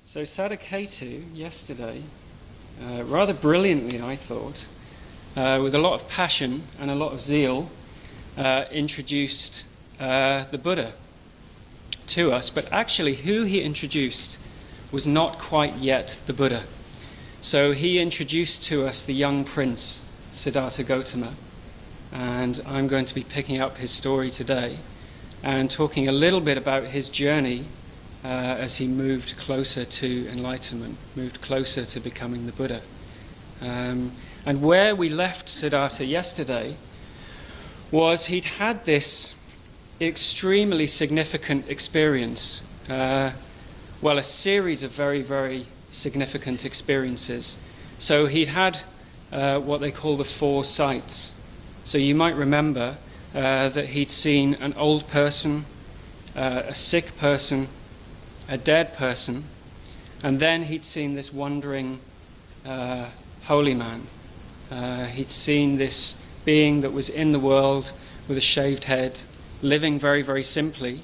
So Sadhgatu yesterday, rather brilliantly I thought, with a lot of passion and a lot of zeal, introduced the Buddha to us. But actually who he introduced was not quite yet the Buddha. So he introduced to us the young prince, Siddhartha Gautama. And I'm going to be picking up his story today and talking a little bit about his journey as he moved closer to enlightenment, moved closer to becoming the Buddha. And where we left Siddhartha yesterday was he'd had this extremely significant experience, a series of very, very significant experiences. So he'd had what they call the four sights. So you might remember that he'd seen an old person, a sick person, a dead person, and then he'd seen this wandering holy man. He'd seen this being that was in the world with a shaved head, living very, very simply,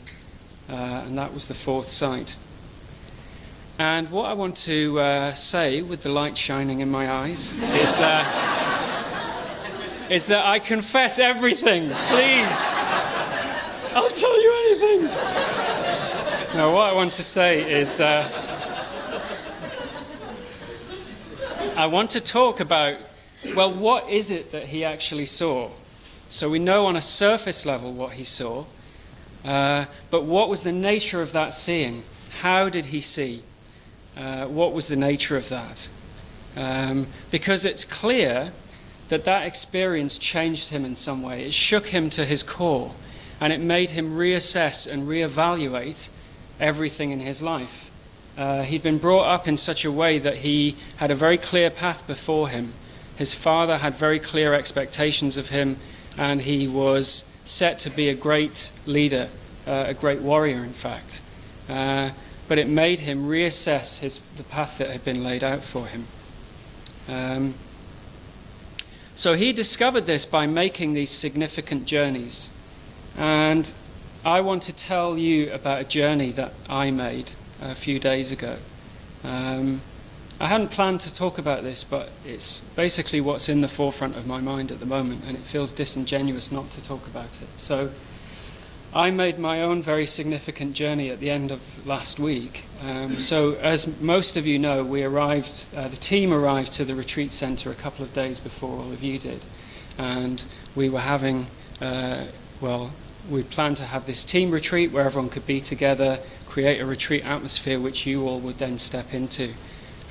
and that was the fourth sight. And what I want to say, with the light shining in my eyes, is that I confess everything, please. I'll tell you anything. No, what I want to say is I want to talk about, what is it that he actually saw? So we know on a surface level what he saw, but what was the nature of that seeing? How did he see? What was the nature of that? Because it's clear that experience changed him in some way. It shook him to his core, and it made him reassess and reevaluate everything in his life. He'd been brought up in such a way that he had a very clear path before him. His father had very clear expectations of him, and he was set to be a great leader, a great warrior, in fact. But it made him reassess the path that had been laid out for him. So he discovered this by making these significant journeys. And I want to tell you about a journey that I made a few days ago. I hadn't planned to talk about this, but it's basically what's in the forefront of my mind at the moment, and it feels disingenuous not to talk about it. So I made my own very significant journey at the end of last week. So as most of you know, the team arrived to the retreat center a couple of days before all of you did. And we were having, we planned to have this team retreat where everyone could be together, create a retreat atmosphere which you all would then step into.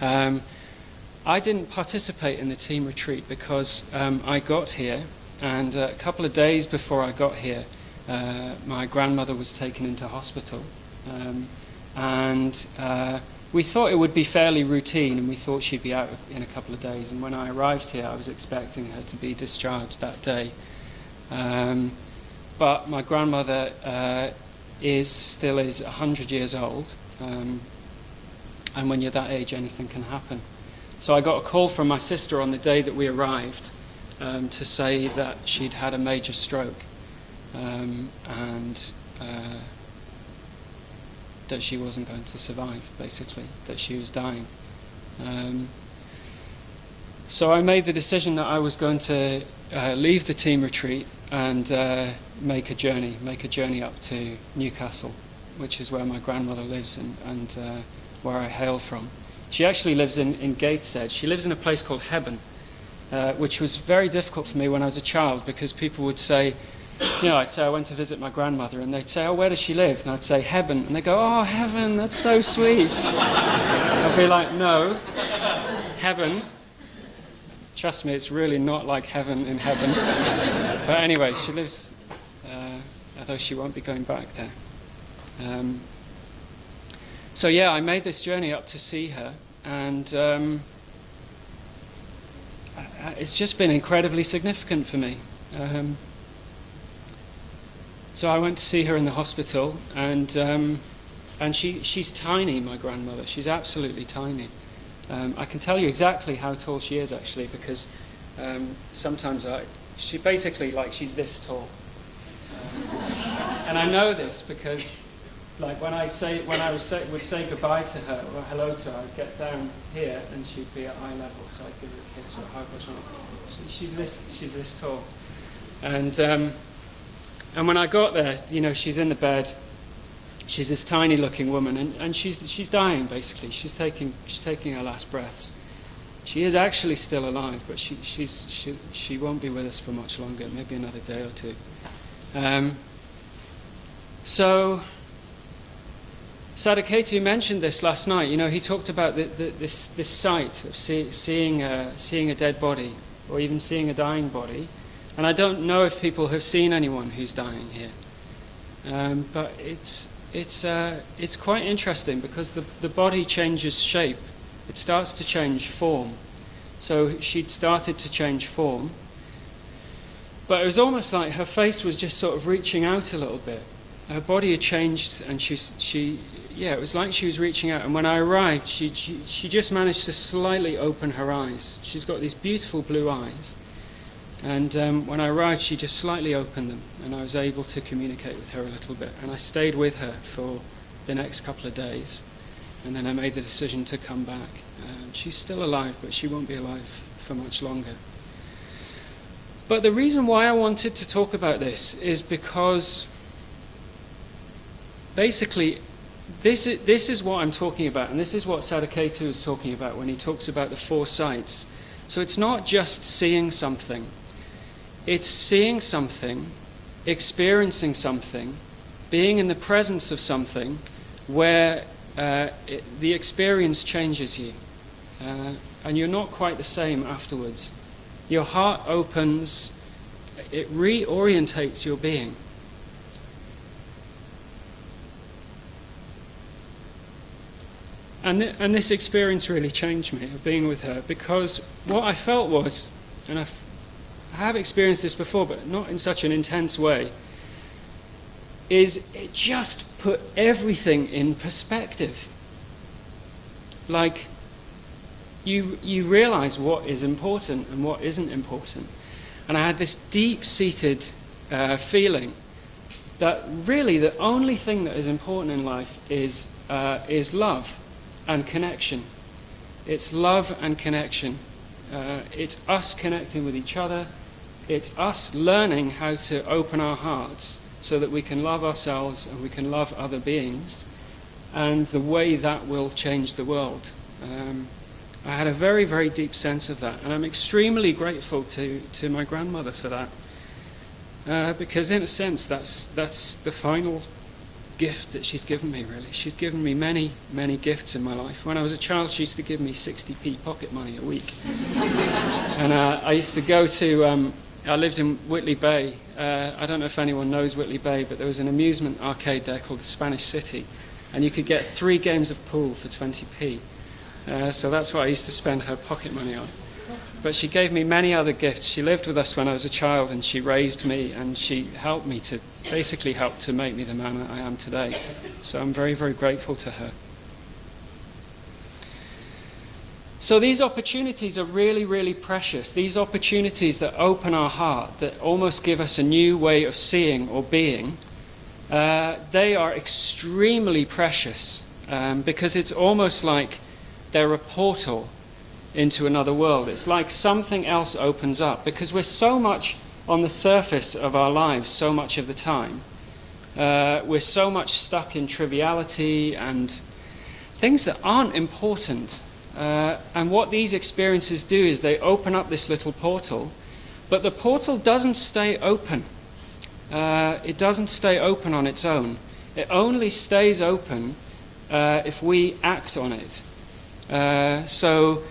I didn't participate in the team retreat because I got here, and a couple of days before I got here, my grandmother was taken into hospital, and we thought it would be fairly routine, and we thought she'd be out in a couple of days. And when I arrived here, I was expecting her to be discharged that day. But my grandmother still is 100 years old, and when you're that age, anything can happen. So I got a call from my sister on the day that we arrived to say that she'd had a major stroke. And that she wasn't going to survive, basically, that she was dying. So I made the decision that I was going to leave the team retreat and make a journey up to Newcastle, which is where my grandmother lives and where I hail from. She actually lives in Gateshead. She lives in a place called Hebburn, which was very difficult for me when I was a child, because people would say, I'd say I went to visit my grandmother, and they'd say, where does she live? And I'd say, Heaven. And they'd go, oh, heaven, that's so sweet. I'd be like, no, heaven. Trust me, it's really not like heaven in heaven. But anyway, she lives, although she won't be going back there. So I made this journey up to see her, and it's just been incredibly significant for me. So I went to see her in the hospital, and she's tiny, my grandmother. She's absolutely tiny. I can tell you exactly how tall she is, actually, because sometimes she basically, she's this tall. And I know this because, like when I would say goodbye to her or hello to her, I'd get down here and she'd be at eye level, so I'd give her a kiss or a hug or something. She's this tall, and when I got there, she's in the bed. She's this tiny-looking woman, and she's dying basically. She's taking her last breaths. She is actually still alive, but she won't be with us for much longer, maybe another day or two. So Sadhgatu mentioned this last night. He talked about this sight of seeing a dead body, or even seeing a dying body. And I don't know if people have seen anyone who's dying here, but it's quite interesting because the body changes shape. It starts to change form. So she'd started to change form, but it was almost like her face was just sort of reaching out a little bit. Her body had changed, and it was like she was reaching out. And when I arrived, she just managed to slightly open her eyes. She's got these beautiful blue eyes, and when I arrived, she just slightly opened them, and I was able to communicate with her a little bit. And I stayed with her for the next couple of days, and then I made the decision to come back. She's still alive, but she won't be alive for much longer. But the reason why I wanted to talk about this is because basically this is what I'm talking about, and this is what Sadhgatu is talking about when he talks about the four sights. So it's not just seeing something. It's seeing something, experiencing something, being in the presence of something where the experience changes you, and you're not quite the same afterwards. Your heart opens, it reorientates your being. And this experience really changed me, of being with her, because what I felt was, and I have experienced this before, but not in such an intense way, is it just put everything in perspective. Like, you realize what is important and what isn't important. And I had this deep-seated feeling that really the only thing that is important in life is love and connection. It's love and connection. It's us connecting with each other. It's us learning how to open our hearts so that we can love ourselves and we can love other beings, and the way that will change the world. I had a very, very deep sense of that, and I'm extremely grateful to my grandmother for that, because in a sense that's the final gift that she's given me, really. She's given me many, many gifts in my life. When I was a child, she used to give me 60p pocket money a week. And I used to go to, I lived in Whitley Bay. I don't know if anyone knows Whitley Bay, but there was an amusement arcade there called the Spanish City, and you could get 3 games of pool for 20p. So that's what I used to spend her pocket money on. But she gave me many other gifts. She lived with us when I was a child, and she raised me, and she helped me to make me the man I am today. So I'm very, very grateful to her. So these opportunities are really, really precious. These opportunities that open our heart, that almost give us a new way of seeing or being, they are extremely precious, because it's almost like they're a portal into another world. It's like something else opens up, because we're so much on the surface of our lives so much of the time. We're so much stuck in triviality and things that aren't important. And what these experiences do is they open up this little portal, but the portal doesn't stay open. It doesn't stay open on its own. It only stays open if we act on it. So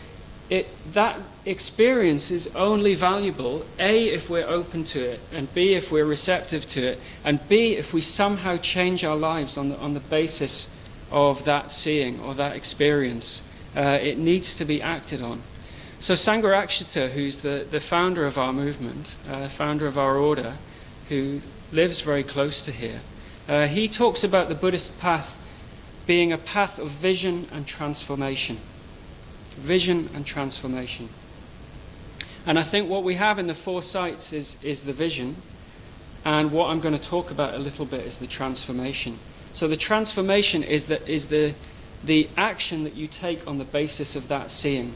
that experience is only valuable, A, if we're open to it, and B, if we're receptive to it, and B, if we somehow change our lives on the basis of that seeing or that experience. It needs to be acted on. So Sangharakshita, who's the founder of our movement, founder of our order, who lives very close to here, he talks about the Buddhist path being a path of vision and transformation. Vision and transformation. And I think what we have in the 4 sights is the vision, and what I'm going to talk about a little bit is the transformation. So the transformation is the action that you take on the basis of that seeing.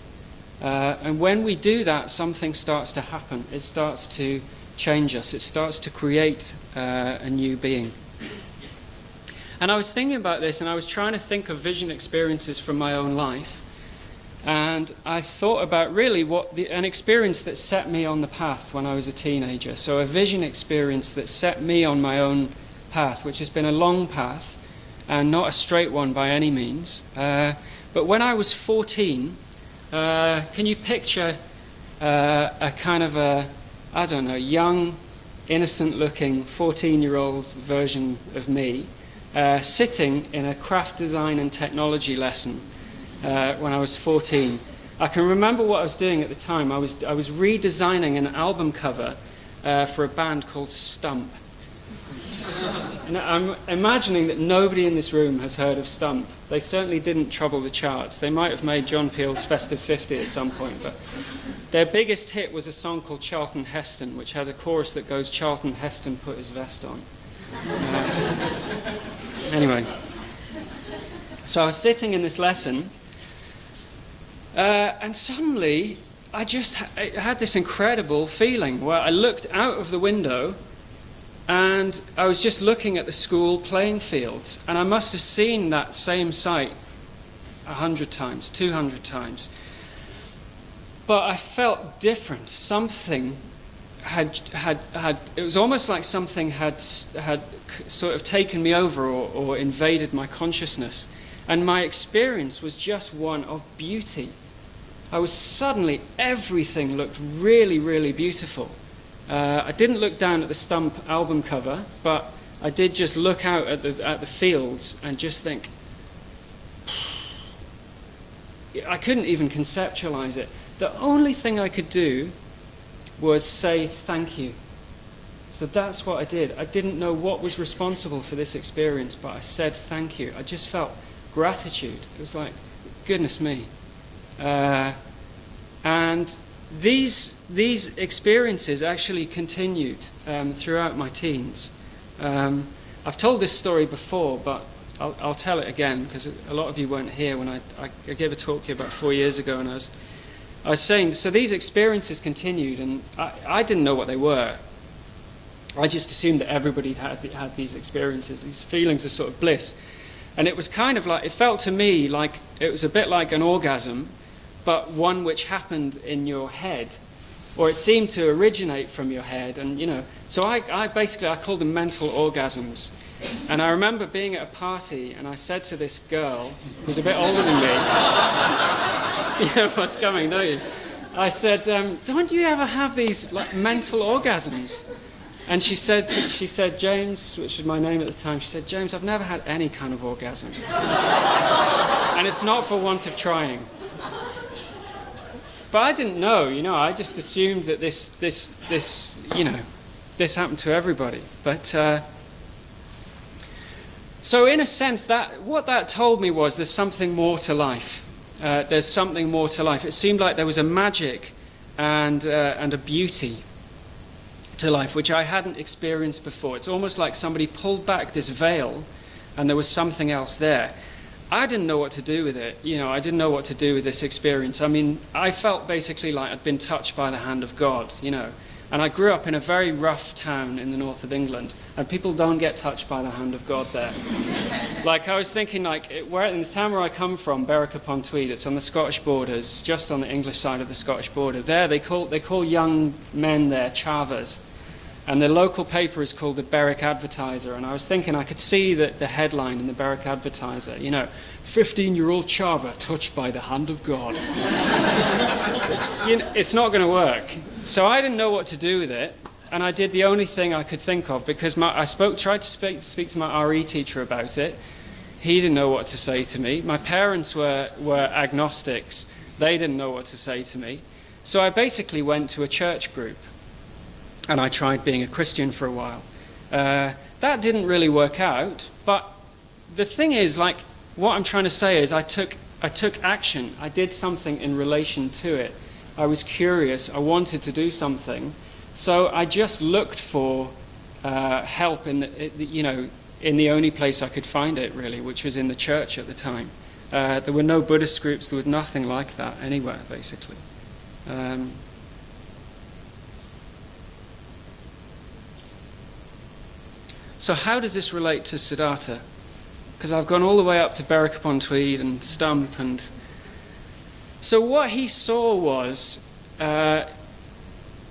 And when we do that, something starts to happen. It starts to change us. It starts to create a new being. And I was thinking about this, and I was trying to think of vision experiences from my own life. And I thought about really an experience that set me on the path when I was a teenager. So a vision experience that set me on my own path, which has been a long path and not a straight one by any means. But when I was 14, can you picture a kind of young, innocent-looking 14-year-old version of me sitting in a craft design and technology lesson when I was 14. I can remember what I was doing at the time. I was redesigning an album cover for a band called Stump. And I'm imagining that nobody in this room has heard of Stump. They certainly didn't trouble the charts. They might have made John Peel's Festive 50 at some point, but their biggest hit was a song called Charlton Heston, which has a chorus that goes, "Charlton Heston put his vest on." Anyway, so I was sitting in this lesson, and suddenly I had this incredible feeling where I looked out of the window and I was just looking at the school playing fields, and I must have seen that same sight 100 times, 200 times. But I felt different. Something had it was almost like something had sort of taken me over or invaded my consciousness. And my experience was just one of beauty. Suddenly, everything looked really, really beautiful. I didn't look down at the Stump album cover, but I did just look out at the fields and just think, I couldn't even conceptualize it. The only thing I could do was say thank you. So that's what I did. I didn't know what was responsible for this experience, but I said thank you. I just felt gratitude. It was like, goodness me. And these experiences actually continued throughout my teens. I've told this story before, but I'll tell it again because a lot of you weren't here when I gave a talk here about 4 years ago, and I was saying, so these experiences continued, and I didn't know what they were. I just assumed that everybody had these experiences, these feelings of sort of bliss. And it was kind of like, it felt to me like it was a bit like an orgasm, but one which happened in your head, or it seemed to originate from your head. And, so I basically called them mental orgasms. And I remember being at a party, and I said to this girl, who was a bit older than me, you know what's coming, don't you? I said, don't you ever have these like mental orgasms? And she said, James, which was my name at the time, she said, James, I've never had any kind of orgasm. And it's not for want of trying. But I didn't know, I just assumed that this happened to everybody. But so in a sense, what that told me was there's something more to life. There's something more to life. It seemed like there was a magic and a beauty to life which I hadn't experienced before. It's almost like somebody pulled back this veil and there was something else there. I didn't know what to do with it. I didn't know what to do with this experience. I mean, I felt basically like I'd been touched by the hand of God, And I grew up in a very rough town in the north of England, and people don't get touched by the hand of God there. Like, I was thinking, where in the town where I come from, Berwick-upon-Tweed, it's on the Scottish borders, just on the English side of the Scottish border. There, they call young men there chavas, and the local paper is called the Berwick Advertiser. And I was thinking I could see the headline in the Berwick Advertiser, 15-year-old chava touched by the hand of God. It's not going to work. So I didn't know what to do with it, and I did the only thing I could think of, because tried to speak to my RE teacher about it. He didn't know what to say to me. My parents were agnostics. They didn't know what to say to me. So I basically went to a church group, and I tried being a Christian for a while. That didn't really work out, but the thing is, what I'm trying to say is I took action. I did something in relation to it. I was curious. I wanted to do something. So I just looked for help in in the only place I could find it, really, which was in the church at the time. There were no Buddhist groups, there was nothing like that anywhere, basically. So how does this relate to Siddhartha? Because I've gone all the way up to Berwick-upon-Tweed and Stump, and so what he saw was,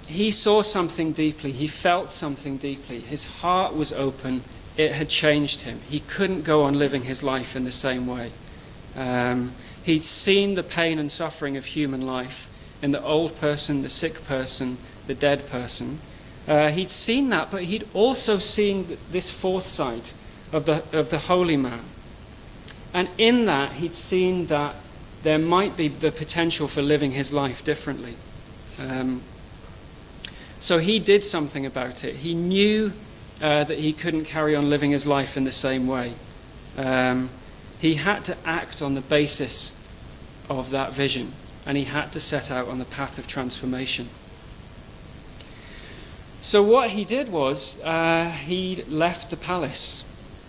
he saw something deeply, he felt something deeply, his heart was open, it had changed him. He couldn't go on living his life in the same way. He'd seen the pain and suffering of human life in the old person, the sick person, the dead person. He'd seen that, but he'd also seen this fourth sight of the holy man. And in that, he'd seen that there might be the potential for living his life differently. So he did something about it. He knew that he couldn't carry on living his life in the same way. He had to act on the basis of that vision, and he had to set out on the path of transformation. So what he did was, he left the palace.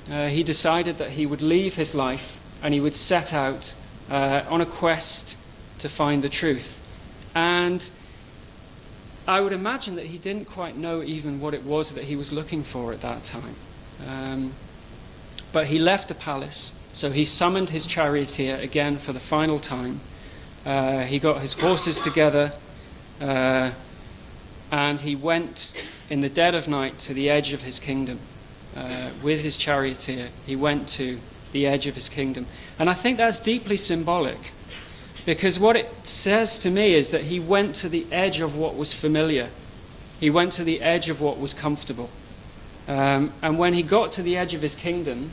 He decided that he would leave his life and he would set out on a quest to find the truth. And I would imagine that he didn't quite know even what it was that he was looking for at that time. But he left the palace, so he summoned his charioteer again for the final time. He got his horses together, and he went in the dead of night to the edge of his kingdom. With his charioteer, he went to the edge of his kingdom. And I think that's deeply symbolic, because what it says to me is that he went to the edge of what was familiar. He went to the edge of what was comfortable. And when he got to the edge of his kingdom,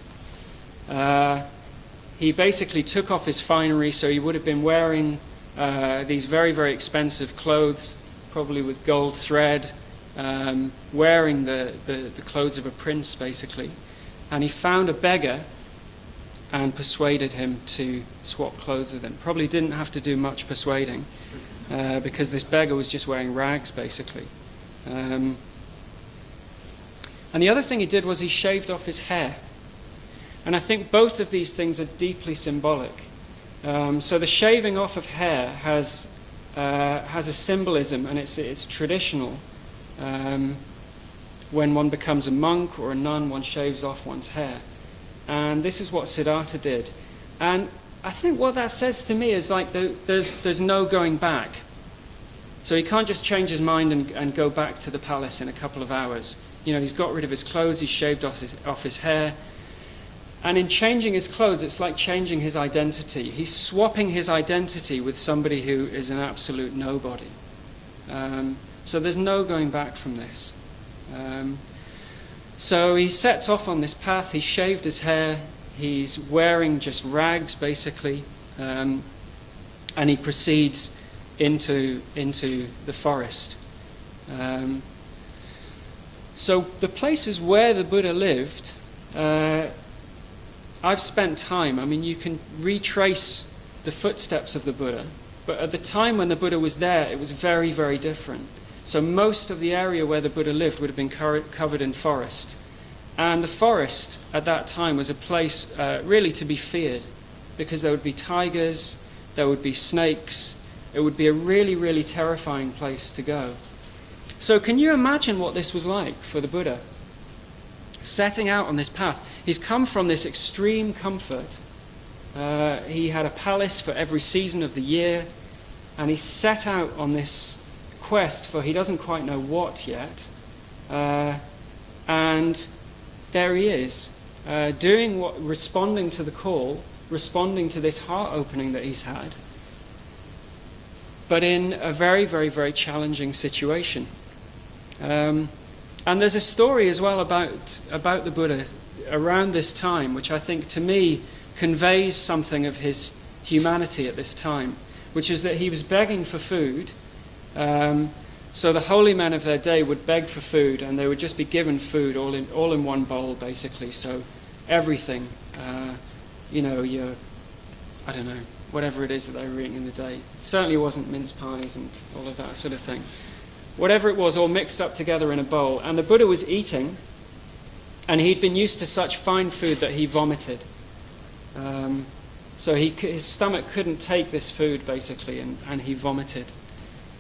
he basically took off his finery, so he would have been wearing these very, very expensive clothes, probably with gold thread, wearing the clothes of a prince, basically. And he found a beggar and persuaded him to swap clothes with him. Probably didn't have to do much persuading, because this beggar was just wearing rags, basically. And the other thing he did was he shaved off his hair. And I think both of these things are deeply symbolic. So the shaving off of hair has a symbolism, and it's traditional. When one becomes a monk or a nun, one shaves off one's hair. And this is what Siddhartha did. And I think what that says to me is like there's no going back. So he can't just change his mind and go back to the palace in a couple of hours. You know, he's got rid of his clothes, he's shaved off his hair. And in changing his clothes, it's like changing his identity. He's swapping his identity with somebody who is an absolute nobody. So there's no going back from this. So he sets off on this path. He shaved his hair. He's wearing just rags, basically. And he proceeds into the forest. So the places where the Buddha lived, I've spent time. I mean, you can retrace the footsteps of the Buddha. But at the time when the Buddha was there, it was very, very different. So most of the area where the Buddha lived would have been covered in forest. And the forest at that time was a place really to be feared, because there would be tigers, there would be snakes. It would be a really, really terrifying place to go. So can you imagine what this was like for the Buddha? Setting out on this path. He's come from this extreme comfort. He had a palace for every season of the year, and he set out on this quest for he doesn't quite know what yet. And there he is, responding to the call, responding to this heart opening that he's had, but in a very, very, very challenging situation. And there's a story as well about the Buddha around this time, which I think to me conveys something of his humanity at this time, which is that he was begging for food. So the holy men of their day would beg for food, and they would just be given food all in one bowl, basically. So everything, I don't know, whatever it is that they were eating in the day. It certainly wasn't mince pies and all of that sort of thing. Whatever it was, all mixed up together in a bowl. And the Buddha was eating, And he'd been used to such fine food that he vomited. So his stomach couldn't take this food, basically, and he vomited.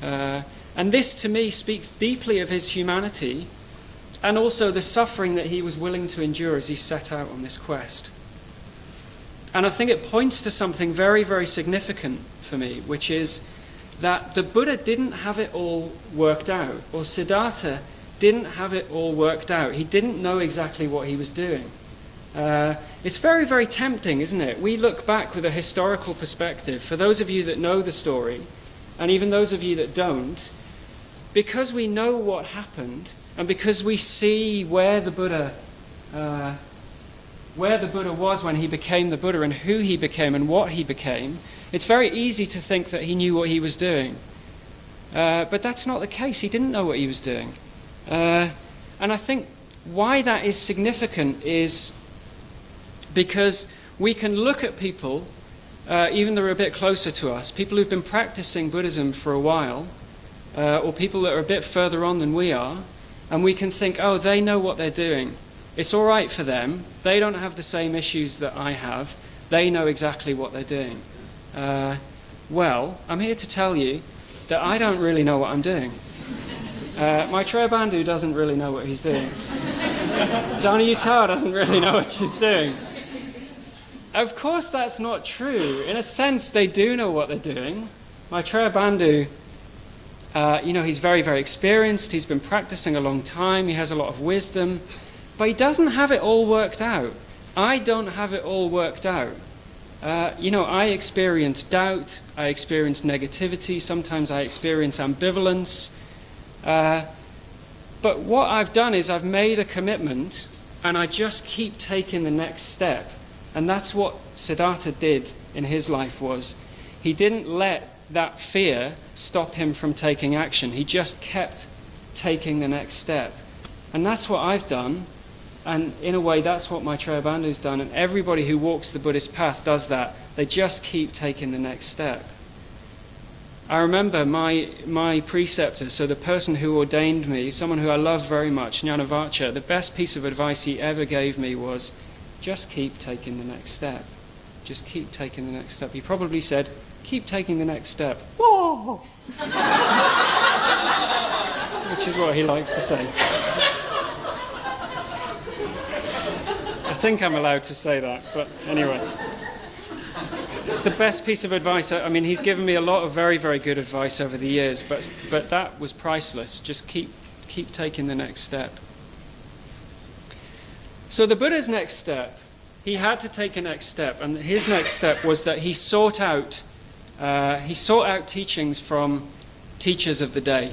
And this, to me, speaks deeply of his humanity and also the suffering that he was willing to endure as he set out on this quest. And I think it points to something very, very significant for me, which is that the Buddha didn't have it all worked out, or Siddhartha didn't have it all worked out. He didn't know exactly what he was doing. It's very, very tempting, isn't it? We look back with a historical perspective. For those of you that know the story, and even those of you that don't, because we know what happened, and because we see where the Buddha was when he became the Buddha, and who he became and what he became, it's very easy to think that he knew what he was doing. But that's not the case. He didn't know what he was doing. And I think why that is significant is because we can look at people, even that are a bit closer to us, people who've been practicing Buddhism for a while, or people that are a bit further on than we are, and we can think, oh, they know what they're doing. It's all right for them. They don't have the same issues that I have. They know exactly what they're doing. Well, I'm here to tell you that I don't really know what I'm doing. Maitreya Bandhu doesn't really know what he's doing. Dana Uttar doesn't really know what she's doing. Of course that's not true. In a sense, they do know what they're doing. Maitreya Bandhu, he's very, very experienced. He's been practicing a long time. He has a lot of wisdom. But he doesn't have it all worked out. I don't have it all worked out. I experience doubt. I experience negativity. Sometimes I experience ambivalence. But what I've done is I've made a commitment, and I just keep taking the next step. And that's what Siddhartha did in his life. Was he didn't let that fear stop him from taking action. He just kept taking the next step. And that's what I've done. And in a way, that's what Maitreya Bandhu's done. And everybody who walks the Buddhist path does that. They just keep taking the next step. I remember my preceptor, so the person who ordained me, someone who I love very much, Jnanavacha, the best piece of advice he ever gave me was, just keep taking the next step. Just keep taking the next step. He probably said, keep taking the next step. Whoa! Which is what he likes to say. I think I'm allowed to say that, but anyway. It's the best piece of advice. I mean, he's given me a lot of very, very good advice over the years, but that was priceless. Just keep taking the next step. So the Buddha's next step, he had to take a next step, and his next step was that he sought out teachings from teachers of the day.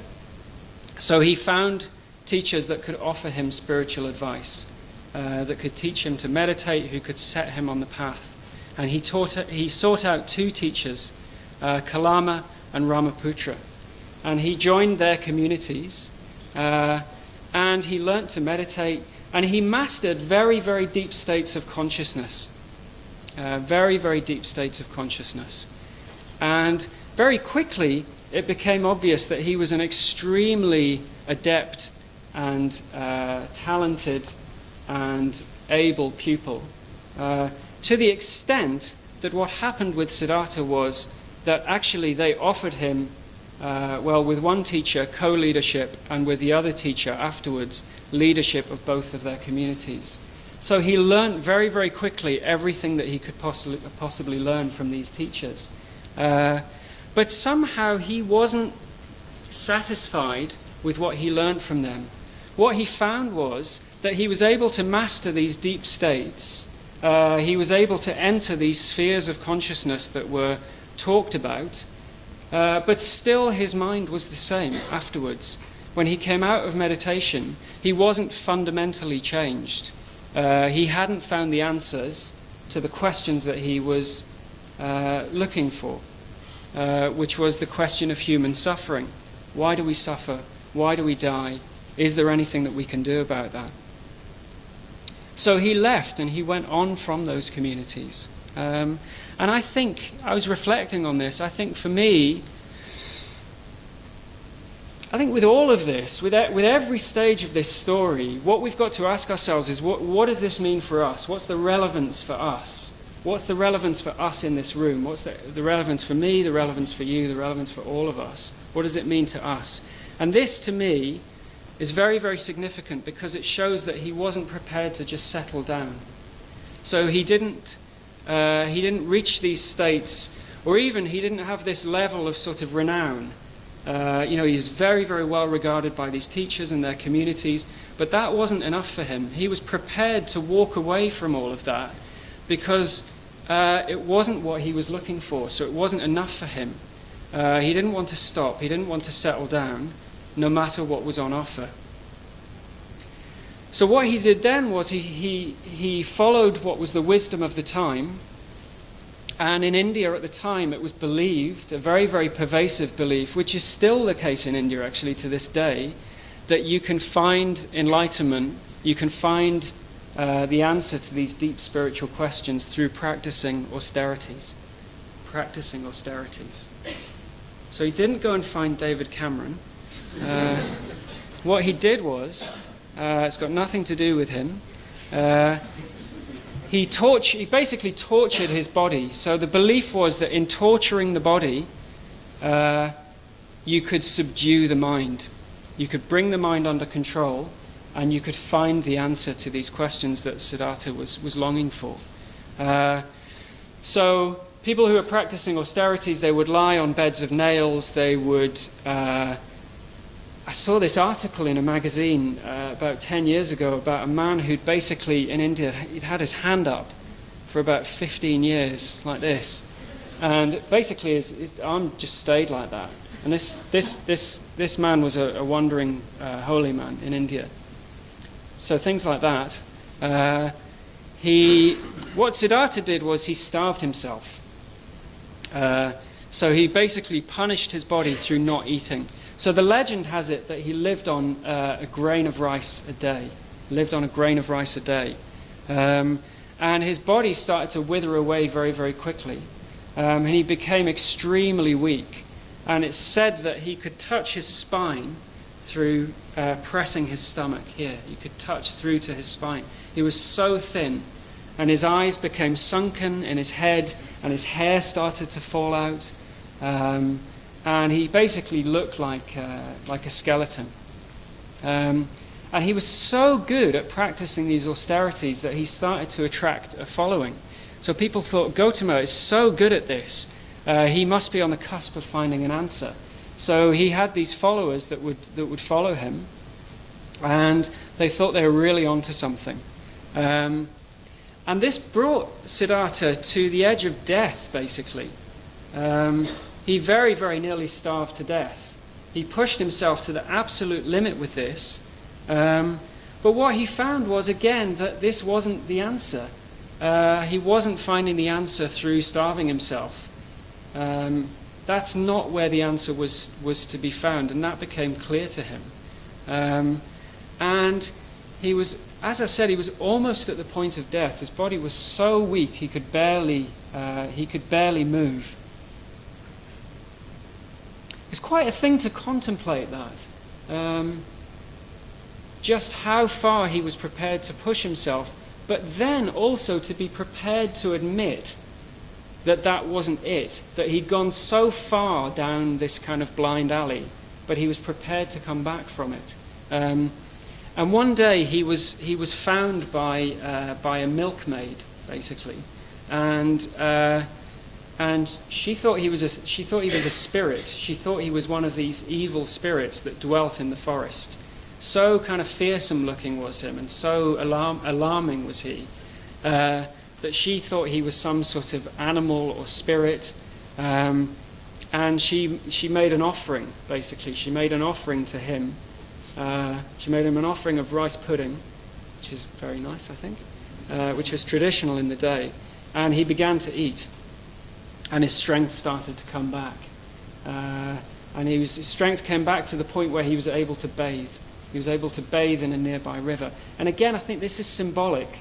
So he found teachers that could offer him spiritual advice, that could teach him to meditate, who could set him on the path. And he sought out two teachers, Kalama and Ramaputra. And he joined their communities, and he learnt to meditate, and he mastered very, very deep states of consciousness. Very, very deep states of consciousness. And very quickly, it became obvious that he was an extremely adept and talented and able pupil. To the extent that what happened with Siddhartha was that actually they offered him, with one teacher, co-leadership, and with the other teacher afterwards, leadership of both of their communities. So he learned very, very quickly everything that he could possibly learn from these teachers. But somehow he wasn't satisfied with what he learned from them. What he found was that he was able to master these deep states. He was able to enter these spheres of consciousness that were talked about, but still his mind was the same afterwards. When he came out of meditation, he wasn't fundamentally changed. He hadn't found the answers to the questions that he was looking for, which was the question of human suffering. Why do we suffer? Why do we die? Is there anything that we can do about that? So he left and he went on from those communities. And I think, I was reflecting on this, I think for me, I think with all of this, with every stage of this story, what we've got to ask ourselves is, what does this mean for us? What's the relevance for us? What's the relevance for us in this room? What's the relevance for me, the relevance for you, the relevance for all of us? What does it mean to us? And this, to me, is very, very significant because it shows that he wasn't prepared to just settle down. So he didn't reach these states, or even he didn't have this level of sort of renown. He's very, very well regarded by these teachers and their communities, but that wasn't enough for him. He was prepared to walk away from all of that because it wasn't what he was looking for, so it wasn't enough for him. He didn't want to stop, he didn't want to settle down, no matter what was on offer. So what he did then was he followed what was the wisdom of the time. And in India at the time, it was believed, a very, very pervasive belief, which is still the case in India actually to this day, that you can find enlightenment, you can find the answer to these deep spiritual questions through practicing austerities. Practicing austerities. So he didn't go and find David Cameron. What he did was, it's got nothing to do with him, he basically tortured his body. So the belief was that in torturing the body, you could subdue the mind. You could bring the mind under control, and you could find the answer to these questions that Siddhartha was longing for. So people who are practicing austerities, they would lie on beds of nails. They would... I saw this article in a magazine about 10 years ago about a man who'd basically, in India, he'd had his hand up for about 15 years, like this. And basically his arm just stayed like that. And this man was a wandering holy man in India. So things like that. What Siddhartha did was he starved himself. So he basically punished his body through not eating. So the legend has it that he lived on a grain of rice a day. And his body started to wither away very, very quickly. And he became extremely weak. And it's said that he could touch his spine through pressing his stomach here. You could touch through to his spine. He was so thin. And his eyes became sunken in his head, and his hair started to fall out. And he basically looked like a skeleton. And he was so good at practicing these austerities that he started to attract a following. So people thought, Gautama is so good at this, he must be on the cusp of finding an answer. So he had these followers that would follow him, and they thought they were really onto something. And this brought Siddhartha to the edge of death, basically. He very, very nearly starved to death. He pushed himself to the absolute limit with this. But what he found was, again, that this wasn't the answer. He wasn't finding the answer through starving himself. That's not where the answer was to be found, and that became clear to him. And he was, as I said, he was almost at the point of death. His body was so weak he could barely move. It's quite a thing to contemplate that. Just how far he was prepared to push himself, but then also to be prepared to admit that that wasn't it, that he'd gone so far down this kind of blind alley, but he was prepared to come back from it. And one day he was found by a milkmaid, basically, and she thought he was a spirit. She thought he was one of these evil spirits that dwelt in the forest. So kind of fearsome looking was him, and so alarming was he, that she thought he was some sort of animal or spirit. And she made an offering, basically. She made an offering to him. She made him an offering of rice pudding, which is very nice, I think, which was traditional in the day. And he began to eat. And his strength started to come back. And his strength came back to the point where he was able to bathe. He was able to bathe in a nearby river. And again, I think this is symbolic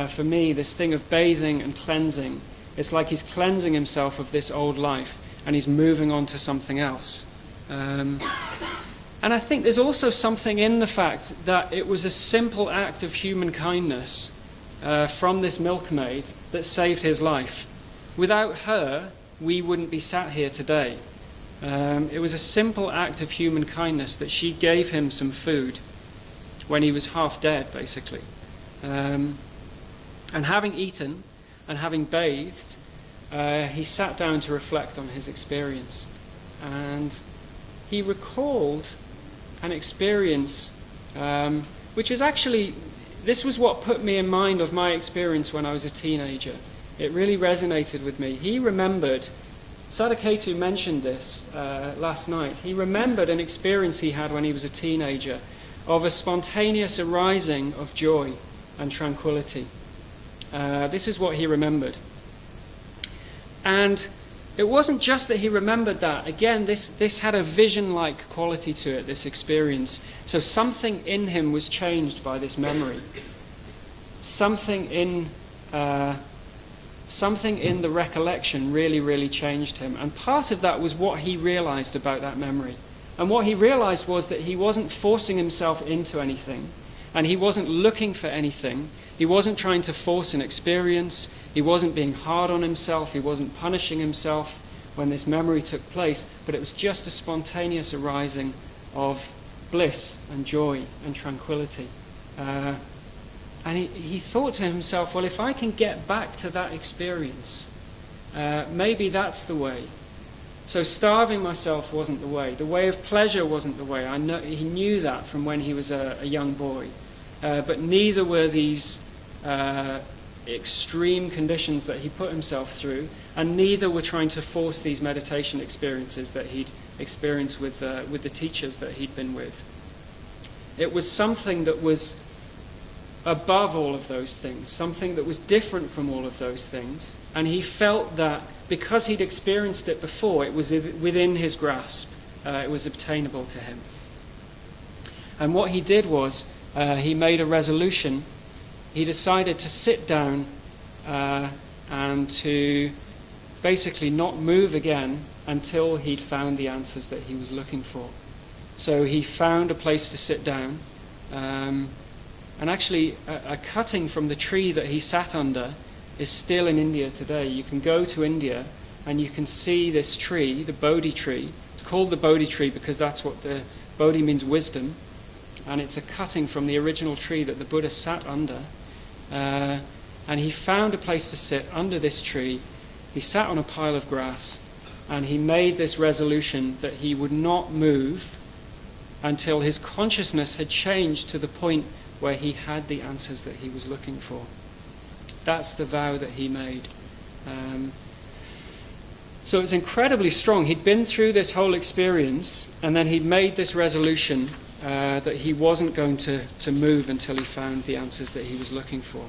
for me, this thing of bathing and cleansing. It's like he's cleansing himself of this old life, and he's moving on to something else. And I think there's also something in the fact that it was a simple act of human kindness from this milkmaid that saved his life. Without her, we wouldn't be sat here today. It was a simple act of human kindness that she gave him some food when he was half dead, basically. And having eaten and having bathed, he sat down to reflect on his experience. And he recalled an experience which is actually, this was what put me in mind of my experience when I was a teenager. It really resonated with me. He remembered, Sadhguru mentioned this last night, he remembered an experience he had when he was a teenager of a spontaneous arising of joy and tranquility. This is what he remembered. And it wasn't just that he remembered that. Again, this had a vision-like quality to it, this experience. So something in him was changed by this memory. Something in the recollection really, really changed him. And part of that was what he realized about that memory. And what he realized was that he wasn't forcing himself into anything, and he wasn't looking for anything. He wasn't trying to force an experience. He wasn't being hard on himself. He wasn't punishing himself when this memory took place, but it was just a spontaneous arising of bliss and joy and tranquility. And he thought to himself, well, if I can get back to that experience, maybe that's the way. So starving myself wasn't the way. The way of pleasure wasn't the way. He knew that from when he was a young boy. But neither were these extreme conditions that he put himself through, and neither were trying to force these meditation experiences that he'd experienced with the teachers that he'd been with. It was something that was above all of those things, something that was different from all of those things, and he felt that because he'd experienced it before, it was within his grasp, it was obtainable to him. And what he did was, he made a resolution. He decided to sit down and to basically not move again until he'd found the answers that he was looking for. So he found a place to sit down. And actually, a cutting from the tree that he sat under is still in India today. You can go to India and you can see this tree, the Bodhi tree. It's called the Bodhi tree because that's what the Bodhi means, wisdom. And it's a cutting from the original tree that the Buddha sat under. And he found a place to sit under this tree. He sat on a pile of grass, and he made this resolution that he would not move until his consciousness had changed to the point where he had the answers that he was looking for. That's the vow that he made. So it's incredibly strong. He'd been through this whole experience, and then he'd made this resolution that he wasn't going to move until he found the answers that he was looking for.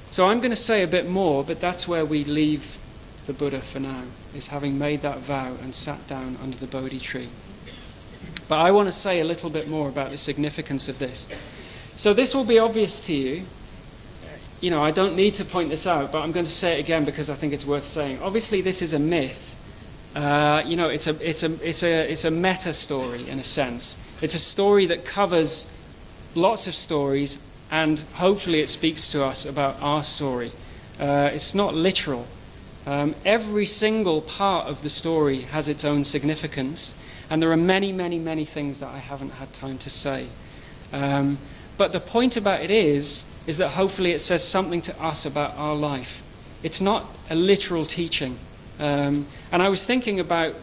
So I'm going to say a bit more, but that's where we leave the Buddha for now, is having made that vow and sat down under the Bodhi tree. But I want to say a little bit more about the significance of this. So this will be obvious to you. You know, I don't need to point this out, but I'm going to say it again because I think it's worth saying. Obviously, this is a myth. It's a meta story in a sense. It's a story that covers lots of stories, and hopefully it speaks to us about our story. It's not literal. Every single part of the story has its own significance, and there are many, many, many things that I haven't had time to say. But the point about it is that hopefully it says something to us about our life. It's not a literal teaching. And I was thinking about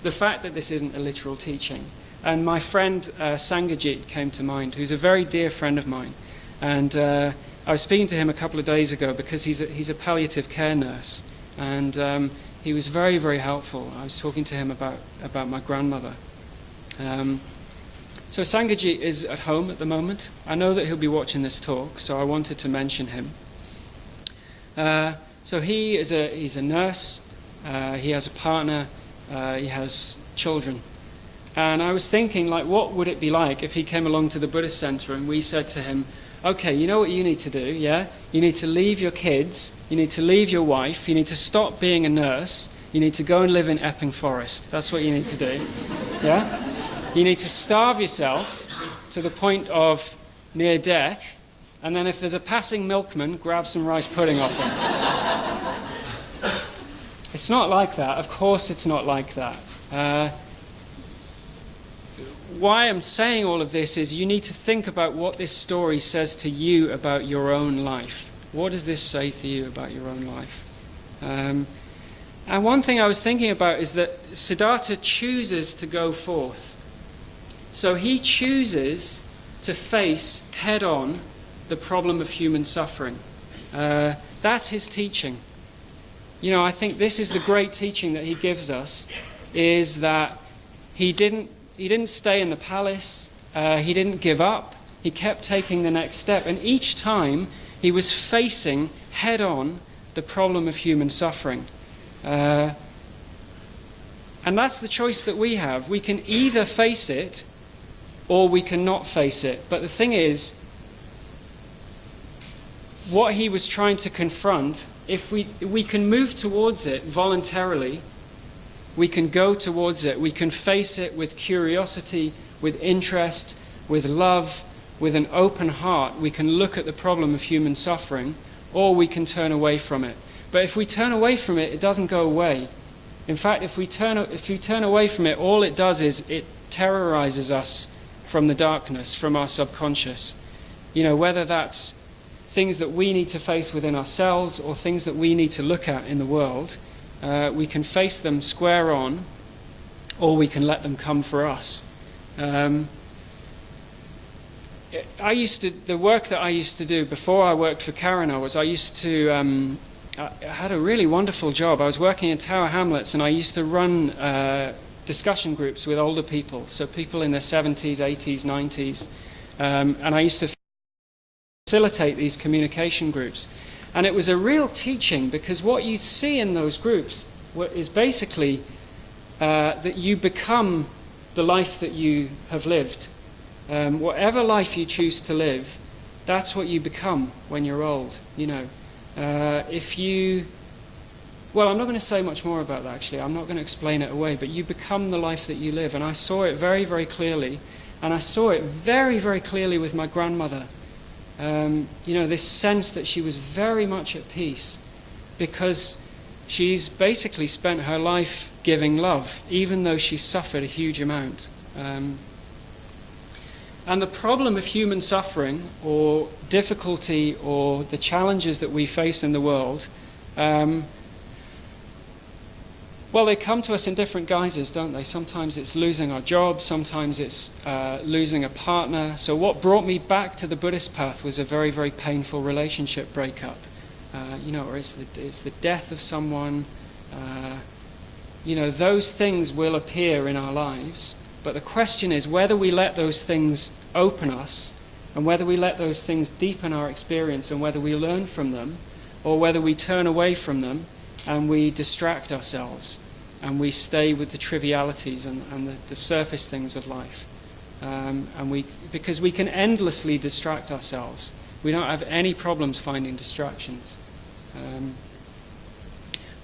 the fact that this isn't a literal teaching. And my friend Sangajit came to mind, who's a very dear friend of mine. And I was speaking to him a couple of days ago because he's a palliative care nurse. And he was very, very helpful. I was talking to him about my grandmother. So Sangajit is at home at the moment. I know that he'll be watching this talk, so I wanted to mention him. So he's a nurse, he has a partner, he has children. And I was thinking, what would it be like if he came along to the Buddhist Center and we said to him, okay, you know what you need to do, yeah? You need to leave your kids, you need to leave your wife, you need to stop being a nurse, you need to go and live in Epping Forest. That's what you need to do. Yeah? You need to starve yourself to the point of near death, and then if there's a passing milkman, grab some rice pudding off him. It's not like that. Of course it's not like that. Why I'm saying all of this is you need to think about what this story says to you about your own life. What does this say to you about your own life? And one thing I was thinking about is that Siddhartha chooses to go forth. So he chooses to face head-on the problem of human suffering. That's his teaching. You know, I think this is the great teaching that he gives us, is that he didn't stay in the palace, he didn't give up, he kept taking the next step, and each time he was facing head-on the problem of human suffering. And that's the choice that we have. We can either face it or we can not face it. But the thing is, what he was trying to confront, if we can move towards it voluntarily, we can go towards it, we can face it with curiosity, with interest, with love, with an open heart. We can look at the problem of human suffering, or we can turn away from it. But if we turn away from it, it doesn't go away. In fact, if you turn away from it, all it does is it terrorizes us from the darkness, from our subconscious. You know, whether that's things that we need to face within ourselves or things that we need to look at in the world, we can face them square on, or we can let them come for us. The work that I used to do before I worked for Karana was I had a really wonderful job. I was working in Tower Hamlets, and I used to run discussion groups with older people, so people in their 70s, 80s, 90s, and I used to facilitate these communication groups. And it was a real teaching, because what you see in those groups is basically that you become the life that you have lived. Whatever life you choose to live, that's what you become when you're old, you know. Well, I'm not going to say much more about that, actually. I'm not going to explain it away, but you become the life that you live. And I saw it very, very clearly. And I saw it very, very clearly with my grandmother. You know, this sense that she was very much at peace, because she's basically spent her life giving love, even though she suffered a huge amount. And the problem of human suffering, or difficulty, or the challenges that we face in the world, well, they come to us in different guises, don't they? Sometimes it's losing our job, sometimes it's losing a partner. So what brought me back to the Buddhist path was a very, very painful relationship breakup. You know, or it's the death of someone. You know, those things will appear in our lives. But the question is whether we let those things open us, and whether we let those things deepen our experience, and whether we learn from them, or whether we turn away from them and we distract ourselves and we stay with the trivialities and the surface things of life. Because we can endlessly distract ourselves. We don't have any problems finding distractions.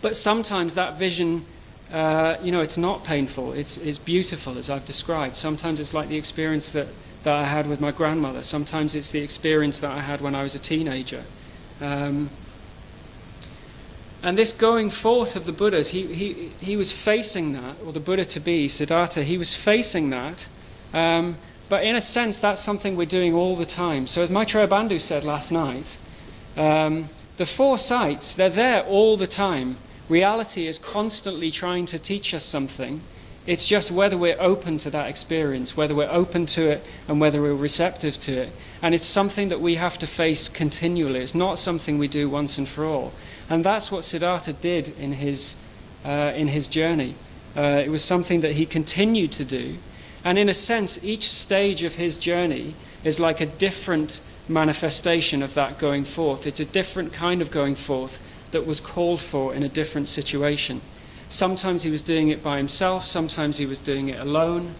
But sometimes that vision, you know, it's not painful. It's beautiful, as I've described. Sometimes it's like the experience that I had with my grandmother. Sometimes it's the experience that I had when I was a teenager. And this going forth of the Buddhas, he was facing that, or the Buddha-to-be, Siddhartha, he was facing that. But in a sense, that's something we're doing all the time. So as Maitreya Bandhu said last night, the four sights, they're there all the time. Reality is constantly trying to teach us something. It's just whether we're open to that experience, whether we're open to it, and whether we're receptive to it. And it's something that we have to face continually. It's not something we do once and for all. And that's what Siddhartha did in his journey. It was something that he continued to do. And in a sense, each stage of his journey is like a different manifestation of that going forth. It's a different kind of going forth that was called for in a different situation. Sometimes he was doing it by himself, sometimes he was doing it alone.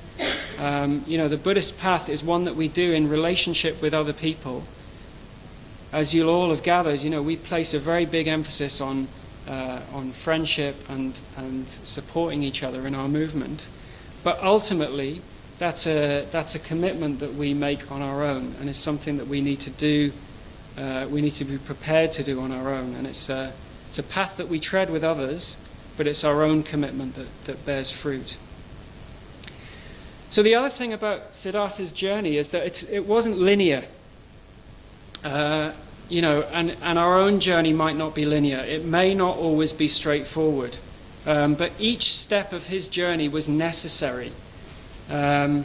You know, the Buddhist path is one that we do in relationship with other people. As you'll all have gathered, you know, we place a very big emphasis on friendship and supporting each other in our movement. But ultimately, that's a commitment that we make on our own, and it's something that we need to do. We need to be prepared to do on our own, and it's a path that we tread with others, but it's our own commitment that bears fruit. So the other thing about Siddhartha's journey is that it wasn't linear. And our own journey might not be linear. It may not always be straightforward. But each step of his journey was necessary. So,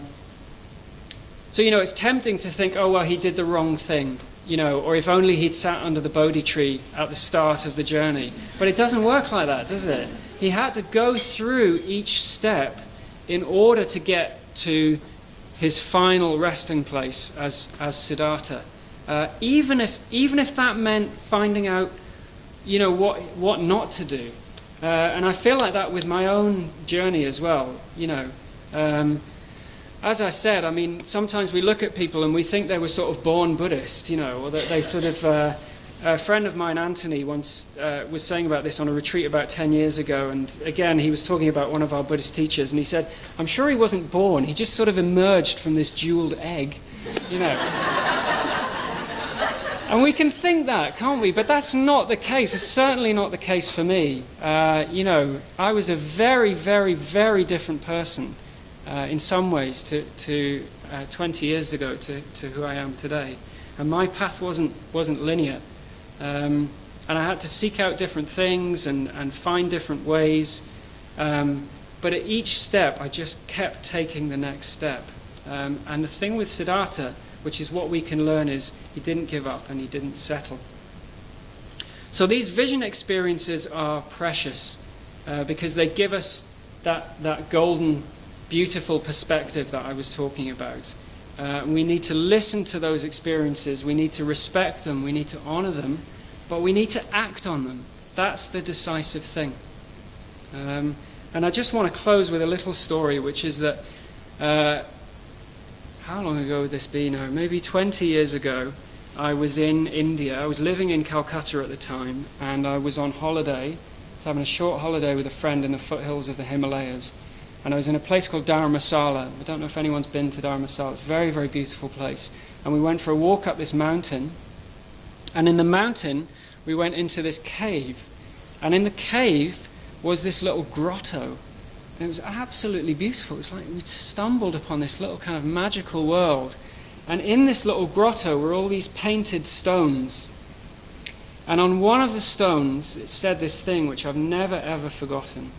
it's tempting to think, oh, well, he did the wrong thing, or if only he'd sat under the Bodhi tree at the start of the journey. But it doesn't work like that, does it? He had to go through each step in order to get to his final resting place as Siddhartha. Even if that meant finding out, what not to do. And I feel like that with my own journey as well, As I said, sometimes we look at people and we think they were sort of born Buddhist, or that they sort of... a friend of mine, Anthony, once was saying about this on a retreat about 10 years ago, and again, he was talking about one of our Buddhist teachers, and he said, I'm sure he wasn't born, he just sort of emerged from this jeweled egg, And we can think that, can't we? But that's not the case. It's certainly not the case for me. I was a very, very, very different person in some ways to 20 years ago to who I am today. And my path wasn't linear. And I had to seek out different things and find different ways. But at each step, I just kept taking the next step. And the thing with Siddhartha, which is what we can learn, is he didn't give up and he didn't settle. So these vision experiences are precious because they give us that golden, beautiful perspective that I was talking about. We need to listen to those experiences, we need to respect them, we need to honor them, but we need to act on them. That's the decisive thing. And I just want to close with a little story, which is that how long ago would this be now? Maybe 20 years ago, I was in India. I was living in Calcutta at the time, and I was on holiday. I was having a short holiday with a friend in the foothills of the Himalayas. And I was in a place called Dharamsala. I don't know if anyone's been to Dharamsala. It's a very, very beautiful place. And we went for a walk up this mountain. And in the mountain, we went into this cave. And in the cave was this little grotto. And it was absolutely beautiful. It was like we'd stumbled upon this little kind of magical world. And in this little grotto were all these painted stones. And on one of the stones, it said this thing which I've never, ever forgotten.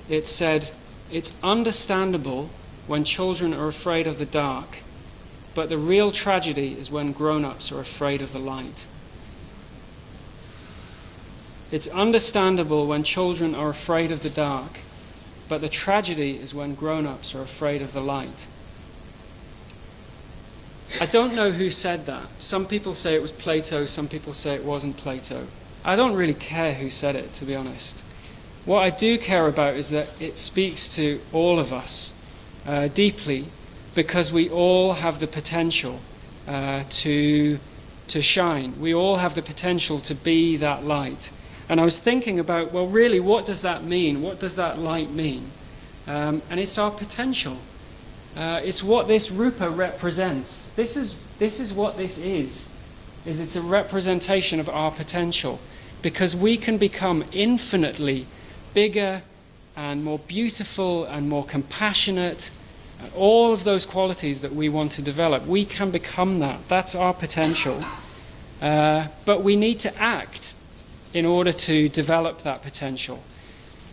It said, "It's understandable when children are afraid of the dark, but the real tragedy is when grown-ups are afraid of the light." It's understandable when children are afraid of the dark, but the tragedy is when grown-ups are afraid of the light. I don't know who said that. Some people say it was Plato, some people say it wasn't Plato. I don't really care who said it, to be honest. What I do care about is that it speaks to all of us deeply, because we all have the potential to shine. We all have the potential to be that light. And I was thinking about, well, really, what does that mean? What does that light mean? And it's our potential. It's what this rupa represents. This is what this is it's a representation of our potential, because we can become infinitely bigger and more beautiful and more compassionate, all of those qualities that we want to develop. We can become that. That's our potential. But we need to act in order to develop that potential.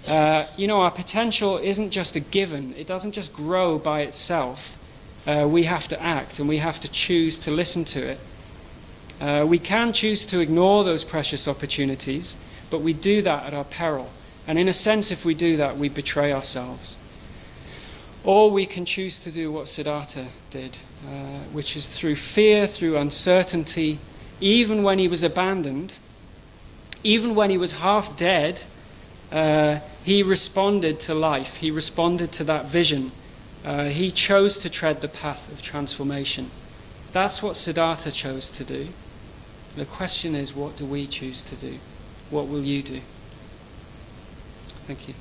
Our potential isn't just a given. It doesn't just grow by itself. We have to act, and we have to choose to listen to it. We can choose to ignore those precious opportunities, but we do that at our peril. And in a sense, if we do that, we betray ourselves. Or we can choose to do what Siddhartha did, which is through fear, through uncertainty, even when he was abandoned, even when he was half dead, he responded to life. He responded to that vision. He chose to tread the path of transformation. That's what Siddhartha chose to do. The question is, what do we choose to do? What will you do? Thank you.